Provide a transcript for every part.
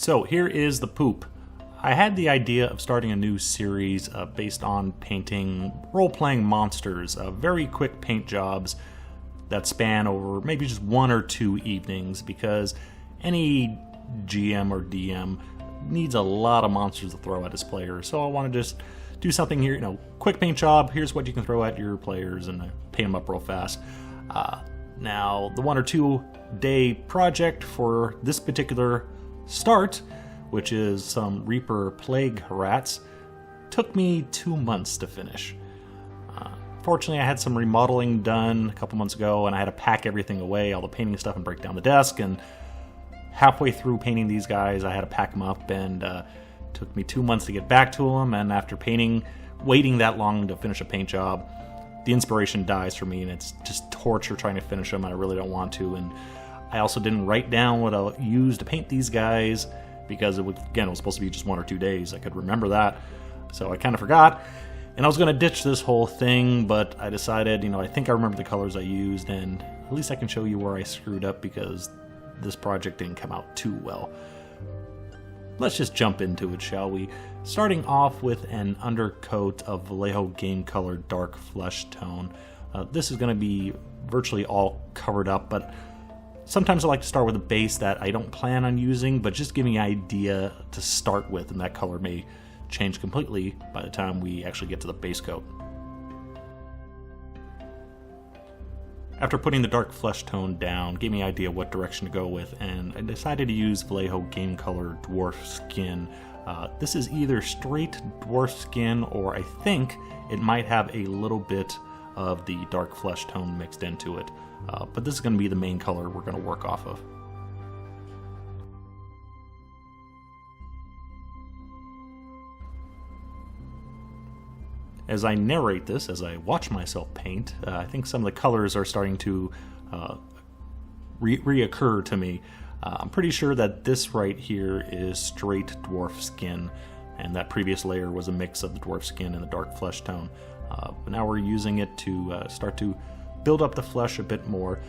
So here is the poop. I had the idea of starting a new series based on painting role-playing monsters, very quick paint jobs that span over maybe just 1 or 2 evenings, because any GM or DM needs a lot of monsters to throw at his players. So I want to just do something here, quick paint job. Here's what you can throw at your players and paint them up real fast. Now, the 1 or 2 day project for this particular start, which is some Reaper Plague rats, took me 2 months to finish. Fortunately, I had some remodeling done a couple months ago, and I had to pack everything away, all the painting stuff, and break down the desk. And halfway through painting these guys, I had to pack them up, and took me 2 months to get back to them. And after waiting that long to finish a paint job, the inspiration dies for me, and it's just torture trying to finish them, and I really don't want to. And I also didn't write down what I'll use to paint these guys, because it was supposed to be just 1 or 2 days. I could remember that, so I kind of forgot. And I was going to ditch this whole thing, but I decided, I think I remember the colors I used, and at least I can show you where I screwed up, because this project didn't come out too well. Let's just jump into it, shall we? Starting off with an undercoat of Vallejo Game Color Dark Fleshtone. This is going to be virtually all covered up, but sometimes I like to start with a base that I don't plan on using, but just give me an idea to start with, and that color may change completely by the time we actually get to the base coat. After putting the dark flesh tone down, gave me an idea what direction to go with, and I decided to use Vallejo Game Color Dwarf Skin. This is either straight dwarf skin, or I think it might have a little bit of the dark flesh tone mixed into it. But this is going to be the main color we're going to work off of. As I narrate this, as I watch myself paint, I think some of the colors are starting to reoccur to me. I'm pretty sure that this right here is straight dwarf skin, and that previous layer was a mix of the dwarf skin and the dark flesh tone. But now we're using it to start to build up the flesh a bit more.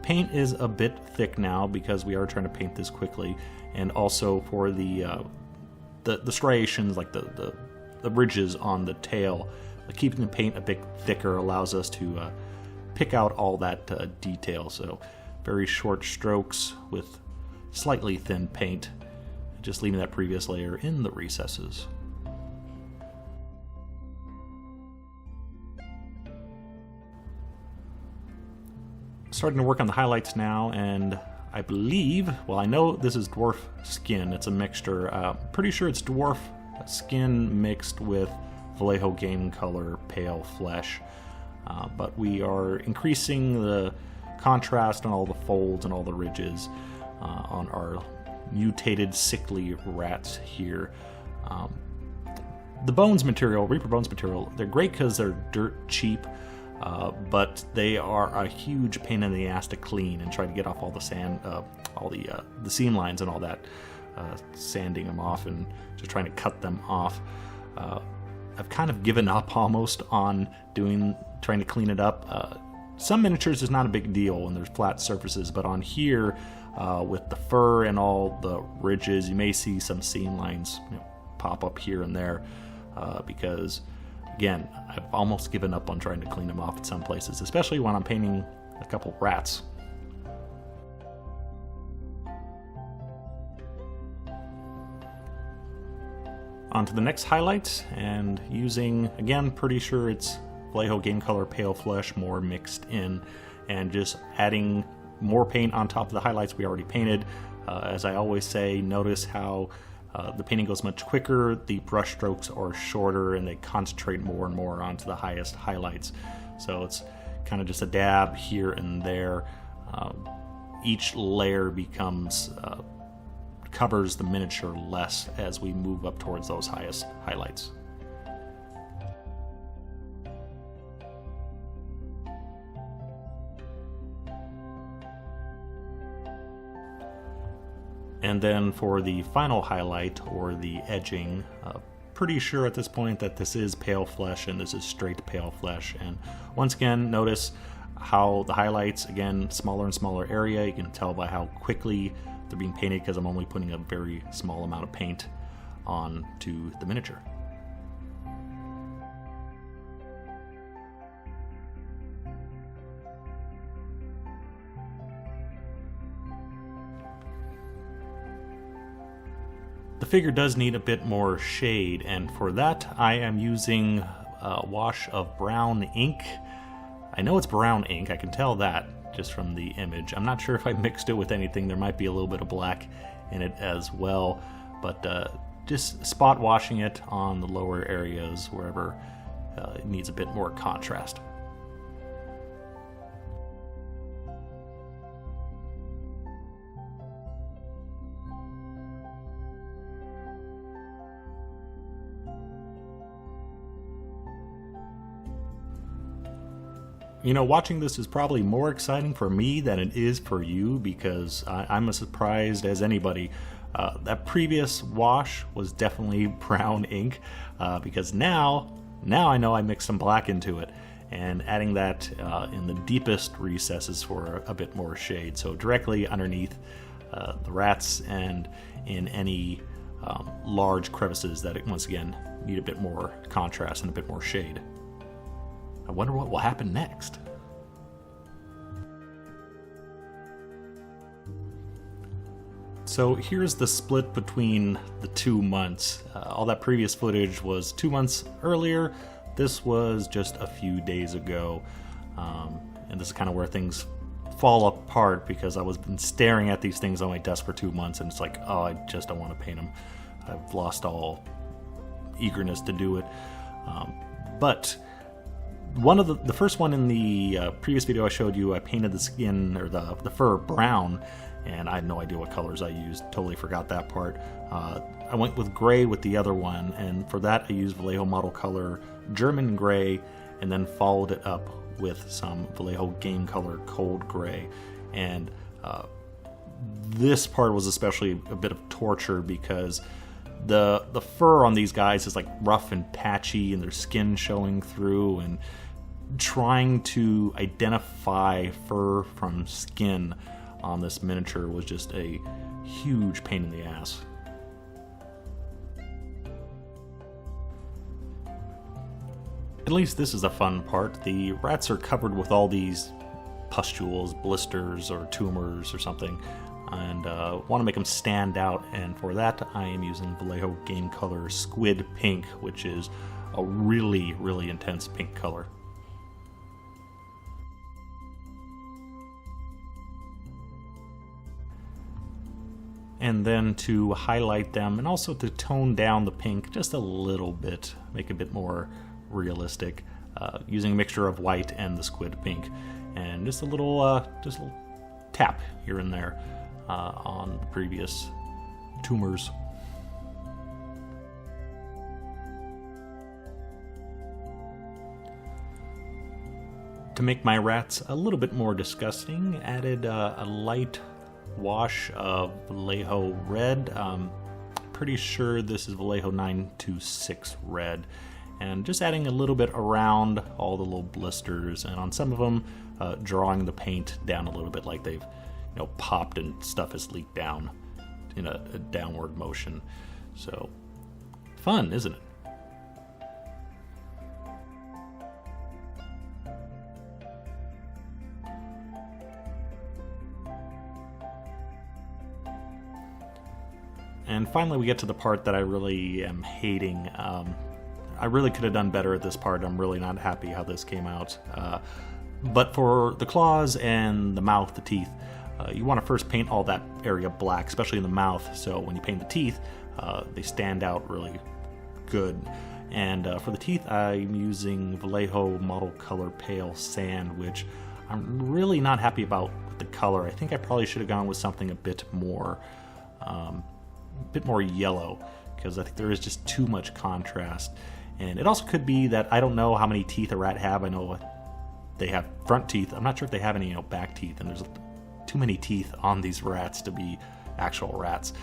Paint is a bit thick now because we are trying to paint this quickly, and also for the striations, like the ridges on the tail, keeping the paint a bit thicker allows us to pick out all that detail. So very short strokes with slightly thin paint, just leaving that previous layer in the recesses. Starting to work on the highlights now, and I believe, well, I know this is dwarf skin. It's a mixture. Pretty sure it's dwarf skin mixed with Vallejo Game Color Pale Flesh. But we are increasing the contrast on all the folds and all the ridges on our mutated, sickly rats here. The bones material, Reaper bones material, they're great because they're dirt cheap. But they are a huge pain in the ass to clean and try to get off all the sand, all the seam lines and all that, sanding them off and just trying to cut them off. I've kind of given up almost on trying to clean it up. Some miniatures is not a big deal when there's flat surfaces, but on here, with the fur and all the ridges, you may see some seam lines pop up here and there, because again, I've almost given up on trying to clean them off in some places, especially when I'm painting a couple rats. On to the next highlights, and using, again, pretty sure it's Vallejo Game Color Pale Flesh more mixed in, and just adding more paint on top of the highlights we already painted. As I always say, notice how the painting goes much quicker, the brush strokes are shorter, and they concentrate more and more onto the highest highlights. So it's kind of just a dab here and there. Each layer covers the miniature less as we move up towards those highest highlights. And then for the final highlight, or the edging, pretty sure at this point that this is pale flesh and this is straight pale flesh. And once again, notice how the highlights, again, smaller and smaller area. You can tell by how quickly they're being painted because I'm only putting a very small amount of paint onto the miniature. The figure does need a bit more shade, and for that I am using a wash of brown ink. I know it's brown ink, I can tell that just from the image. I'm not sure if I mixed it with anything. There might be a little bit of black in it as well, but just spot washing it on the lower areas wherever it needs a bit more contrast. You know, watching this is probably more exciting for me than it is for you, because I'm as surprised as anybody. That previous wash was definitely brown ink, because now I know I mixed some black into it, and adding that in the deepest recesses for a bit more shade. So directly underneath the rats and in any large crevices that, once again, need a bit more contrast and a bit more shade. I wonder what will happen next. So here's the split between the 2 months. All that previous footage was 2 months earlier. This was just a few days ago. And this is kind of where things fall apart, because I was been staring at these things on my desk for 2 months, and it's like, oh, I just don't want to paint them. I've lost all eagerness to do it. But one of the first one in the previous video I showed you, I painted the skin, or the fur, brown, and I had no idea what colors I used. Totally forgot that part. I went with gray with the other one, and for that I used Vallejo Model Color German Grey, and then followed it up with some Vallejo Game Color Cold Grey. And this part was especially a bit of torture, because the fur on these guys is like rough and patchy, and their skin showing through, and trying to identify fur from skin on this miniature was just a huge pain in the ass. At least this is the fun part. The rats are covered with all these pustules, blisters, or tumors or something, and want to make them stand out, and for that I am using Vallejo Game Color Squid Pink, which is a really, really intense pink color. And then to highlight them, and also to tone down the pink just a little bit, make it a bit more realistic, using a mixture of white and the squid pink, and just a little tap here and there on the previous tumors. To make my rats a little bit more disgusting, added a light wash of Vallejo Red. Pretty sure this is Vallejo 926 Red. And just adding a little bit around all the little blisters, and on some of them drawing the paint down a little bit, like they've popped and stuff has leaked down in a downward motion. So fun, isn't it? And finally we get to the part that I really am hating. I really could have done better at this part. I'm really not happy how this came out. But for the claws and the mouth, the teeth, you want to first paint all that area black, especially in the mouth, so when you paint the teeth, they stand out really good. And for the teeth, I'm using Vallejo Model Color Pale Sand, which I'm really not happy about with the color. I think I probably should have gone with something a bit more yellow, because I think there is just too much contrast. And it also could be that I don't know how many teeth a rat have. I know they have front teeth. I'm not sure if they have any back teeth, and there's too many teeth on these rats to be actual rats.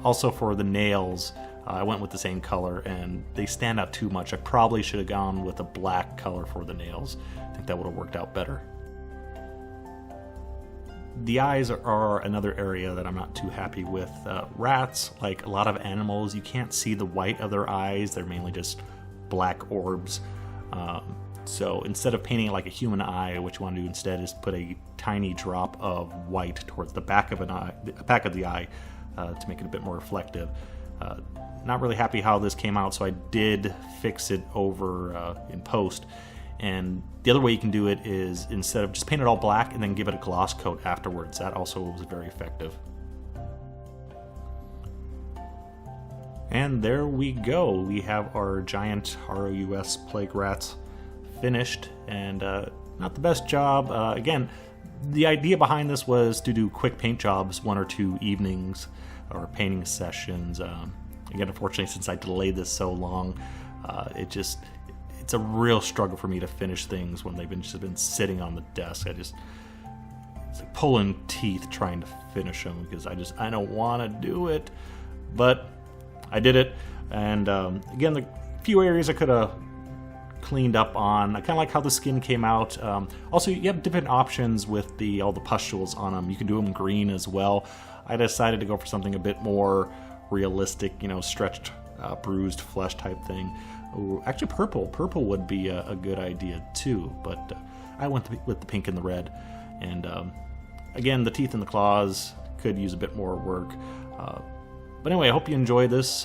Also for the nails, I went with the same color, and they stand out too much. I probably should have gone with a black color for the nails. I think that would have worked out better. The eyes are another area that I'm not too happy with. Rats, like a lot of animals, you can't see the white of their eyes. They're mainly just black orbs. So instead of painting it like a human eye, what you want to do instead is put a tiny drop of white towards the back of the eye to make it a bit more reflective. Not really happy how this came out, so I did fix it over in post. And the other way you can do it is instead of just paint it all black and then give it a gloss coat afterwards. That also was very effective. And there we go. We have our giant ROUS plague rats finished, and not the best job. Again, the idea behind this was to do quick paint jobs, 1 or 2 evenings or painting sessions. Again, unfortunately, since I delayed this so long, it's a real struggle for me to finish things when they've just been sitting on the desk. It's like pulling teeth trying to finish them because I don't want to do it, but I did it. And again, the few areas I could have cleaned up on. I kind of like how the skin came out. Also, you have different options with all the pustules on them. You can do them green as well. I decided to go for something a bit more realistic, stretched, bruised flesh type thing. Ooh, actually, purple. Purple would be a good idea too, but I went with the pink and the red. And again, the teeth and the claws could use a bit more work. But anyway, I hope you enjoy this.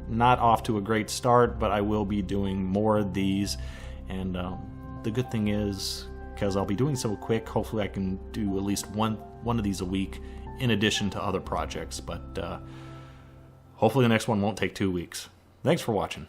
Not off to a great start, but I will be doing more of these. And the good thing is, because I'll be doing so quick, hopefully I can do at least one of these a week in addition to other projects. But hopefully the next one won't take 2 weeks. Thanks for watching.